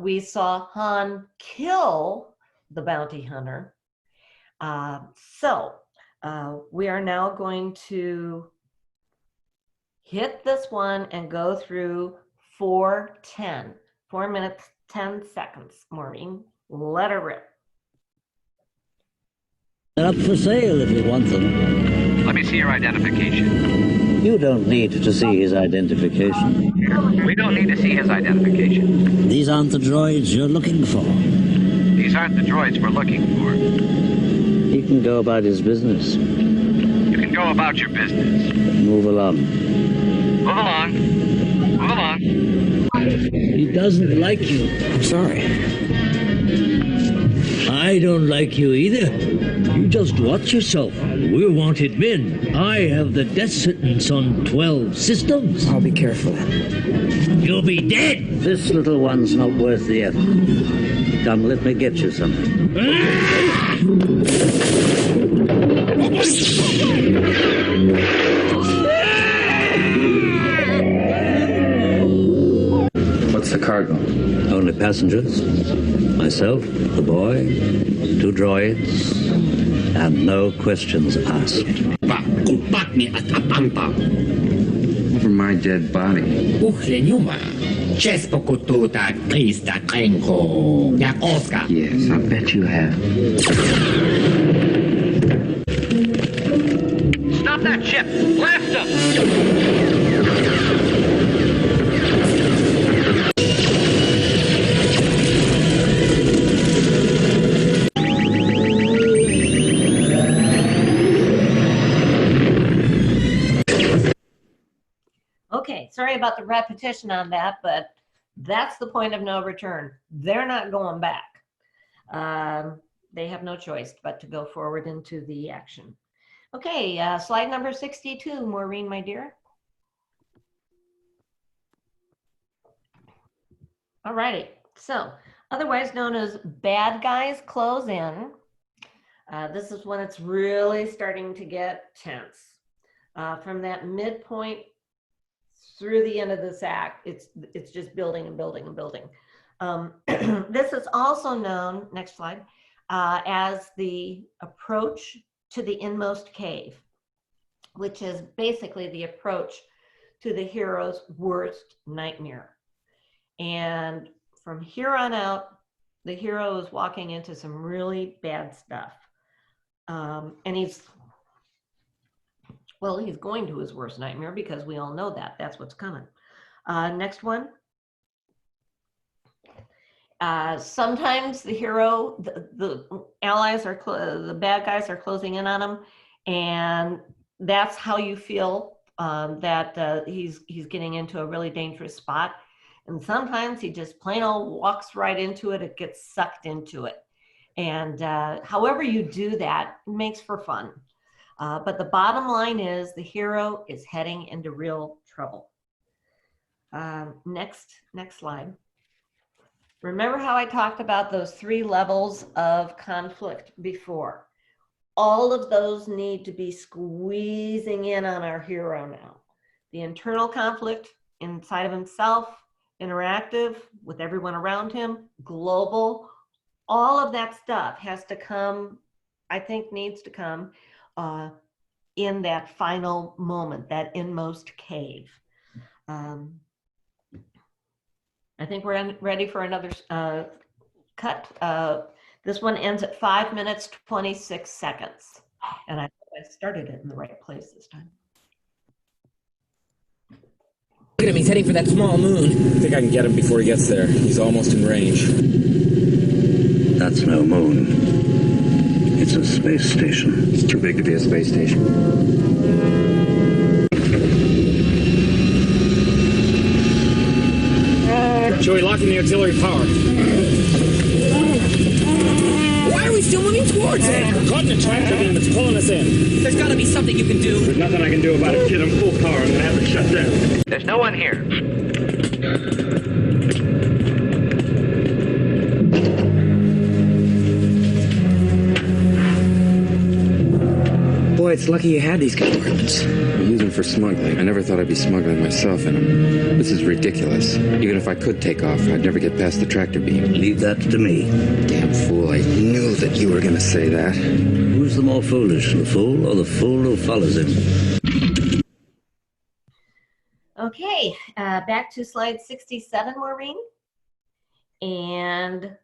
We saw Han kill the bounty hunter. We are now going to hit this one and go through 4:10. 4 minutes, 10 seconds. Maureen, let her rip. They're up for sale if you want them. Let me see your identification. You don't need to see his identification. We don't need to see his identification. These aren't the droids you're looking for. These aren't the droids we're looking for. He can go about his business. You can go about your business. Move along. Move along. Move along. He doesn't like you. I'm sorry. I don't like you either. You just watch yourself. We're wanted men. I have the death sentence on 12 systems. I'll be careful. You'll be dead. This little one's not worth the effort. Come, let me get you something. What's the cargo? Only passengers. Myself, the boy, 2 droids, and no questions asked. Over my dead body. Yes, I bet you have. Stop that ship! Blast them! Okay, sorry about the repetition on that, but that's the point of no return. They're not going back. They have no choice but to go forward into the action. Okay, slide number 62, Maureen, my dear. All righty, so otherwise known as bad guys close in. This is when it's really starting to get tense. From that midpoint through the end of this act, it's just building and building and building. This is also known, next slide, as the approach to the inmost cave, which is basically the approach to the hero's worst nightmare. And from here on out, the hero is walking into some really bad stuff. And he's going to his worst nightmare because we all know that. That's what's coming. Next one. Sometimes the hero, the allies are, the bad guys are closing in on him, and that's how you feel that he's getting into a really dangerous spot. And sometimes he just plain old walks right into it. It gets sucked into it. And however you do that, it makes for fun. But the bottom line is the hero is heading into real trouble. Next slide. Remember how I talked about those 3 levels of conflict before? All of those need to be squeezing in on our hero now. The internal conflict inside of himself, interactive with everyone around him, global, all of that stuff has to come, I think needs to come in that final moment, that inmost cave. I think we're ready for another cut. This one ends at 5 minutes, 26 seconds. And I started it in the right place this time. Look at him, he's heading for that small moon. I think I can get him before he gets there. He's almost in range. That's no moon. It's a space station. It's too big to be a space station. Joey, locking the auxiliary power. Why are we still moving towards it? We're caught in a tractor beam that's pulling us in. There's gotta be something you can do. There's nothing I can do about it, kid. I'm full power. I'm gonna have to shut down. There's no one here. Boy, it's lucky you had these compartments. I use them for smuggling. I never thought I'd be smuggling myself in them. This is ridiculous. Even if I could take off, I'd never get past the tractor beam. Leave that to me. Damn fool, I knew that you were gonna say that. Who's the more foolish, the fool or the fool who follows him? Okay, back to slide 67, Maureen. And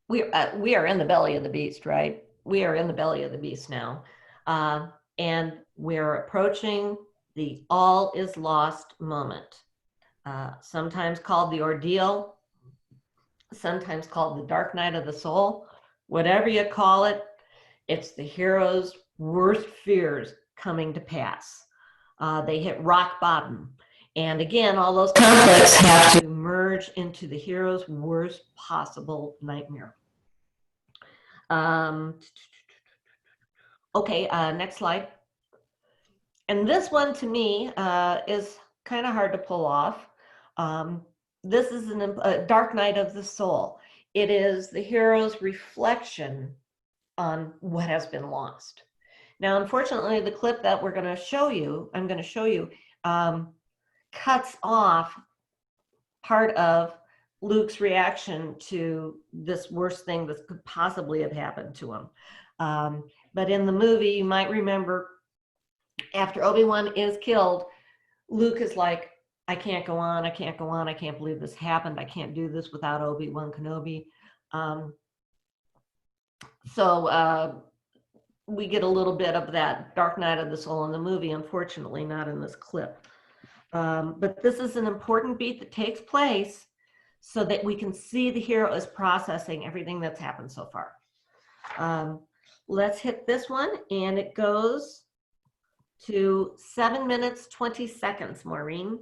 we are in the belly of the beast, right? We are in the belly of the beast now. And we're approaching the all is lost moment. Sometimes called the ordeal, sometimes called the dark night of the soul. Whatever you call it, it's the hero's worst fears coming to pass. They hit rock bottom. And again, all those conflicts have to merge into the hero's worst possible nightmare. Okay, next slide. And this one to me is kind of hard to pull off. This is a dark night of the soul. It is the hero's reflection on what has been lost. Now, unfortunately, the clip that we're going to show you, cuts off part of Luke's reaction to this worst thing that could possibly have happened to him. But in the movie, you might remember after Obi-Wan is killed, Luke is like, I can't go on, I can't go on, I can't believe this happened, I can't do this without Obi-Wan Kenobi. So we get a little bit of that dark night of the soul in the movie, unfortunately not in this clip. But this is an important beat that takes place so that we can see the hero is processing everything that's happened so far. Let's hit this one, and it goes to 7 minutes, 20 seconds, Maureen.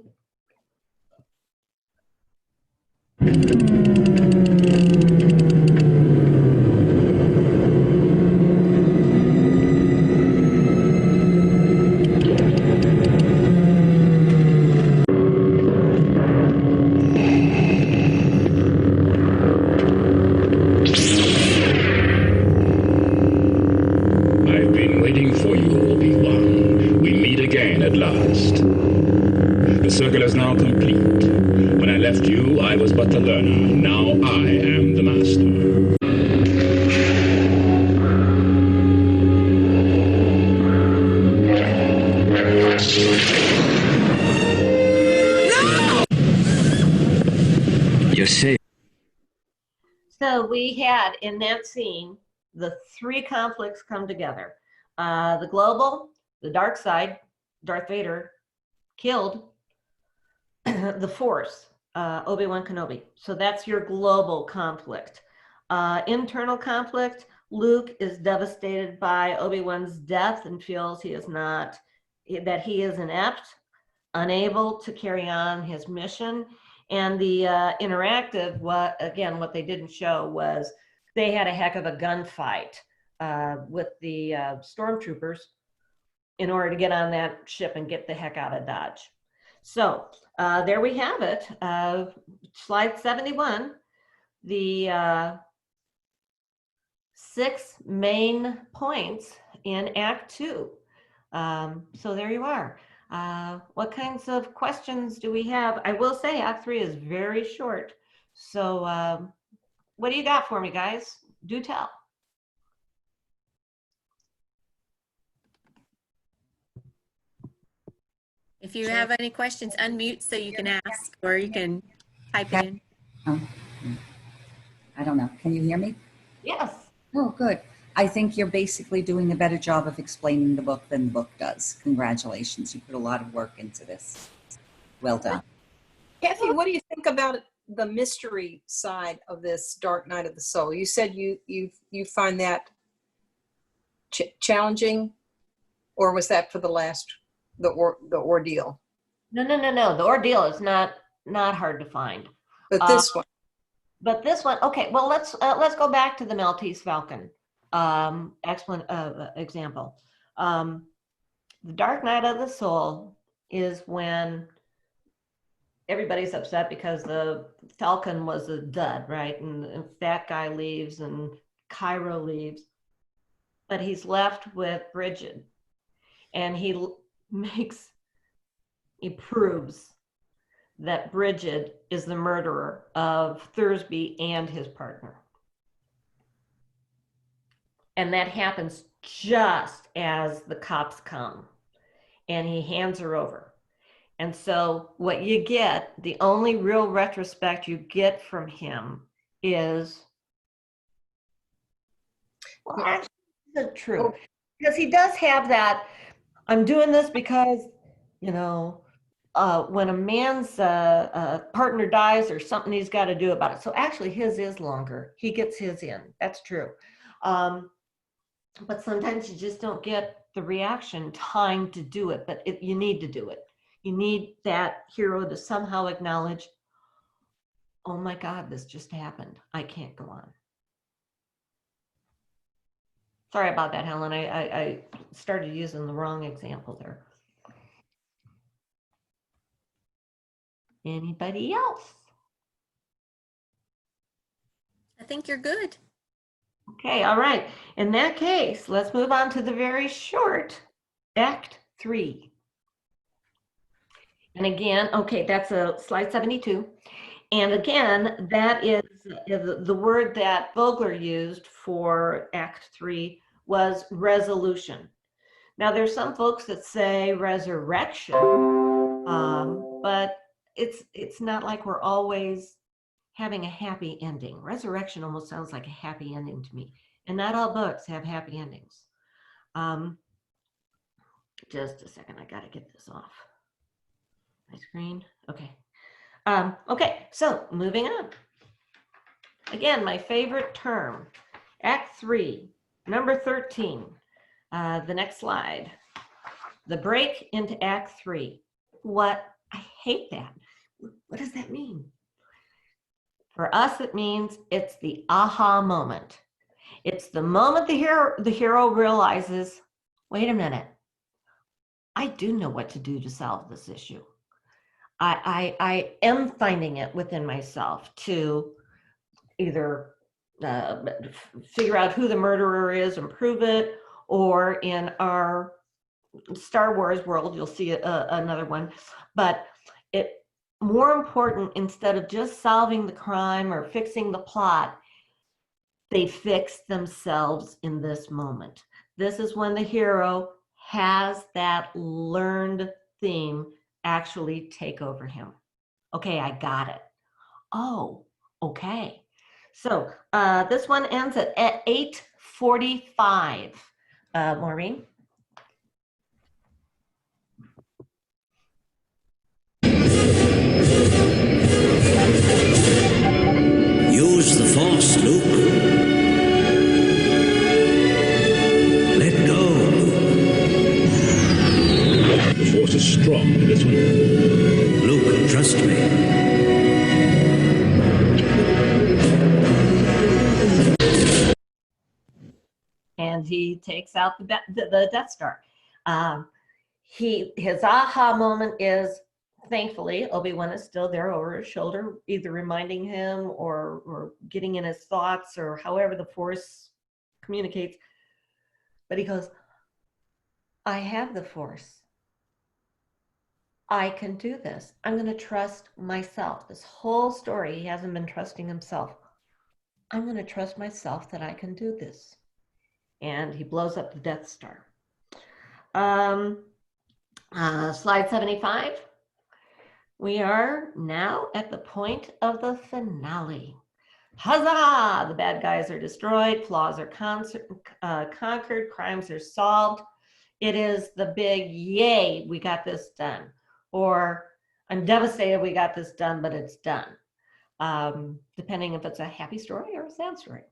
So we had in that scene, the three conflicts come together. The global, the dark side, Darth Vader, killed the Force, Obi-Wan Kenobi. So that's your global conflict. Internal conflict, Luke is devastated by Obi-Wan's death and feels he is inept, unable to carry on his mission. And the interactive, what they didn't show was they had a heck of a gunfight with the stormtroopers in order to get on that ship and get the heck out of Dodge. So there we have it. Slide 71, the 6 main points in Act 2. So there you are. What kinds of questions do we have? I will say Act 3 is very short. So what do you got for me, guys? Do tell. If you have any questions, unmute so you can ask, or you can type it in. I don't know. Can you hear me? Yes. Oh, good. I think you're basically doing a better job of explaining the book than the book does. Congratulations. You put a lot of work into this. Well done. Kathy, what do you think about the mystery side of this Dark Night of the Soul? You said you find that challenging, or was that for the ordeal? No. The ordeal is not hard to find. But this one. But this one, okay. Well, let's go back to the Maltese Falcon example. The Dark Night of the Soul is when everybody's upset because the Falcon was a dud, right? And that guy leaves and Cairo leaves, but he's left with Bridget, and he proves that Bridget is the murderer of Thursby and his partner. And that happens just as the cops come, and he hands her over. And so what you get, the only real retrospect you get from him is, well, actually, it's true. Because he does have that, I'm doing this because, you know, when a man's partner dies, there's something he's got to do about it. So actually his is longer. He gets his in. That's true. But sometimes you just don't get the reaction time to do it, but you need to do it. You need that hero to somehow acknowledge, oh my God, this just happened. I can't go on. Sorry about that, Helen. I started using the wrong example there. Anybody else? I think you're good. Okay, all right. In that case, let's move on to the very short Act 3. And again, okay, that's slide 72. And again, that is the word that Vogler used for Act 3 was resolution. Now, there's some folks that say resurrection, but it's not like we're always having a happy ending. Resurrection almost sounds like a happy ending to me. And not all books have happy endings. Just a second, I gotta get this off my screen. Okay. Okay, so moving on. Again, my favorite term, Act 3, number 13. The next slide. The break into Act 3. I hate that. What does that mean? For us, it means it's the aha moment. It's the moment the hero realizes, wait a minute, I do know what to do to solve this issue. I am finding it within myself to either figure out who the murderer is and prove it, or in our Star Wars world, you'll see another one. But more important, instead of just solving the crime or fixing the plot, they fix themselves in this moment. This is when the hero has that learned theme actually take over him. Okay, I got it. Oh, okay. So this one ends at 8:45. Maureen? Use the Force, Luke. Let go. The Force is strong in this one. Luke, trust me. And he takes out the Death Star. His aha moment is, thankfully, Obi-Wan is still there over his shoulder, either reminding him or getting in his thoughts, or however the Force communicates. But he goes, I have the Force. I can do this. I'm going to trust myself. This whole story, he hasn't been trusting himself. I'm going to trust myself that I can do this. And he blows up the Death Star. Slide 75. We are now at the point of the finale. Huzzah! The bad guys are destroyed, flaws are conquered, crimes are solved. It is the big yay, we got this done. Or I'm devastated we got this done, but it's done. Depending if it's a happy story or a sad story.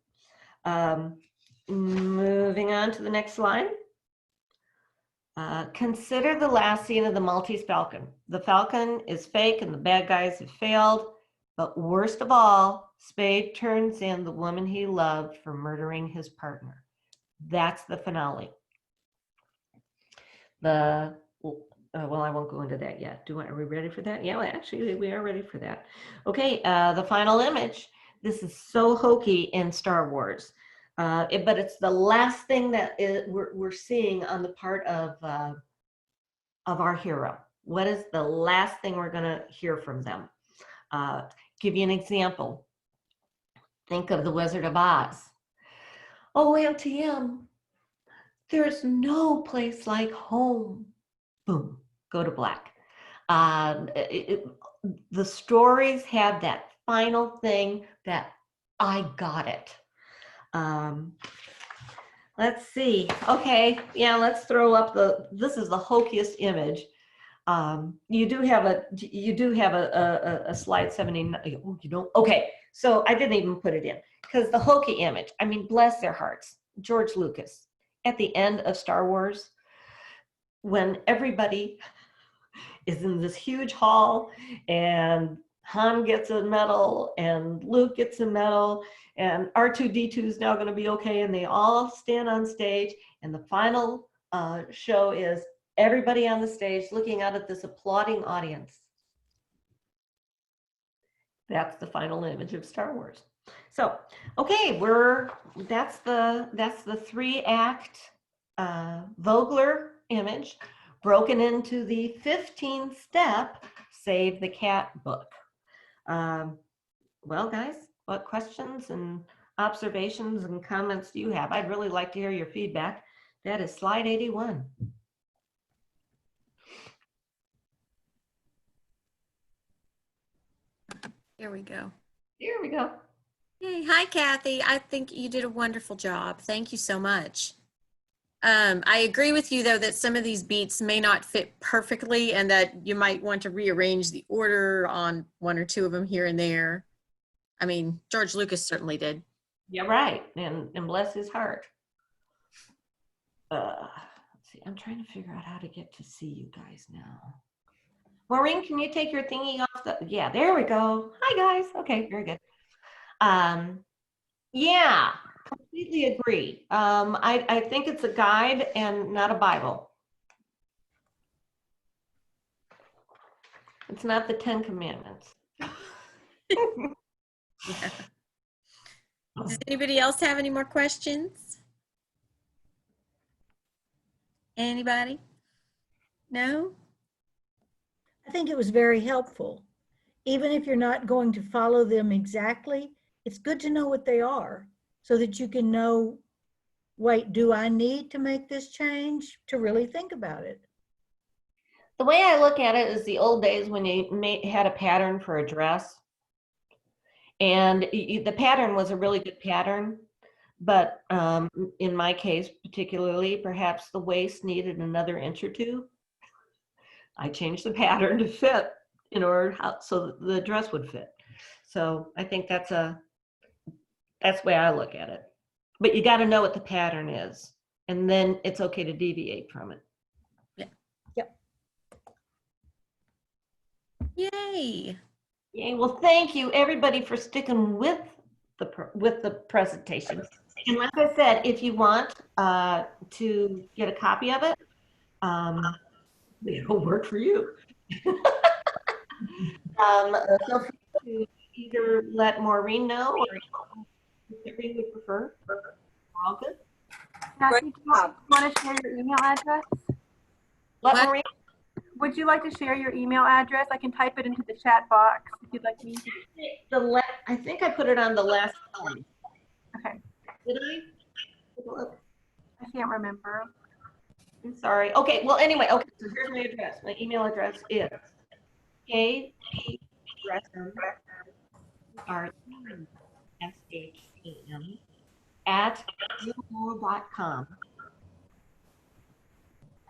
Moving on to the next slide. Consider the last scene of the Maltese Falcon. The Falcon is fake and the bad guys have failed, but worst of all, Spade turns in the woman he loved for murdering his partner. That's the finale. Well, I won't go into that yet. Are we ready for that? Yeah, well, actually, we are ready for that. Okay, the final image. This is so hokey in Star Wars, but it's the last thing that we're seeing on the part of our hero. What is the last thing we're going to hear from them? Give you an example. Think of The Wizard of Oz. Oh, Auntie Em, there's no place like home. Boom, go to black. The stories have that final thing that I got it. Let's see. Okay, yeah, let's throw up this is the hokiest image. You do have a slide 79. Oh, you don't? Okay, so I didn't even put it in because the hokey image, I mean, bless their hearts, George Lucas, at the end of Star Wars, when everybody is in this huge hall and Han gets a medal and Luke gets a medal and R2-D2 is now going to be okay, and they all stand on stage, and the final show is everybody on the stage looking out at this applauding audience. That's the final image of Star Wars. So, okay, that's the 3-act Vogler image broken into the 15-step Save the Cat book. Well, guys, what questions and observations and comments do you have? I'd really like to hear your feedback. That is slide 81. There we go. Here we go. Hey, hi, Kathy. I think you did a wonderful job. Thank you so much. I agree with you, though, that some of these beats may not fit perfectly and that you might want to rearrange the order on one or two of them here and there. I mean, George Lucas certainly did. Yeah, right. And bless his heart. Let's see, I'm trying to figure out how to get to see you guys now. Maureen, can you take your thingy off yeah, there we go. Hi, guys. Okay, very good. Yeah, completely agree. I think it's a guide and not a Bible. It's not the 10 Commandments. Yeah. Does anybody else have any more questions? Anybody? No? I think it was very helpful. Even if you're not going to follow them exactly, it's good to know what they are so that you can know, wait, do I need to make this change, to really think about it? The way I look at it is the old days when you had a pattern for a dress. And the pattern was a really good pattern, but in my case particularly, perhaps the waist needed another inch or two. I changed the pattern to fit in order so that the dress would fit. So I think that's the way I look at it. But you got to know what the pattern is, and then it's okay to deviate from it. Yeah. Yep. Yay. Yay. Well, thank you everybody for sticking with the presentation. And like I said, if you want to get a copy of it, it'll work for you. Feel free to either let Maureen know or whatever you would prefer. All good. Kathy, do you want to share your email address? What, Maureen? Would you like to share your email address? I can type it into the chat box if you'd like me to. I think I put it on the last slide. Okay. Did I? I can't remember. I'm sorry. Okay, well, anyway, okay, so here's my address. My email address is KP Gresham SHAM, at gmail.com.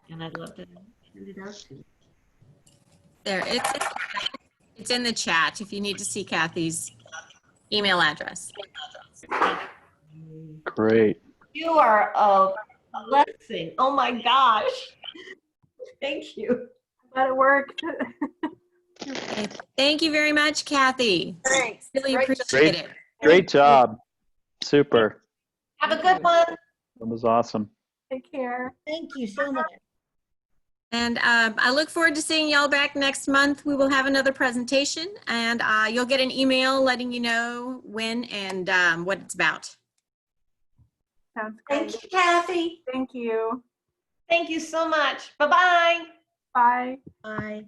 And I'd love to send it out to you. There, it's in the chat if you need to see Kathy's email address. Great. You are a blessing. Oh my gosh. Thank you. Glad it worked. Thank you very much, Kathy. Thanks. Really Great appreciate it. Great job. Super. Have a good one. That was awesome. Take care. Thank you so much. And I look forward to seeing y'all back next month. We will have another presentation, and you'll get an email letting you know when and what it's about. Sounds great. Thank you, Kathy. Thank you. Thank you so much. Bye-bye. Bye. Bye.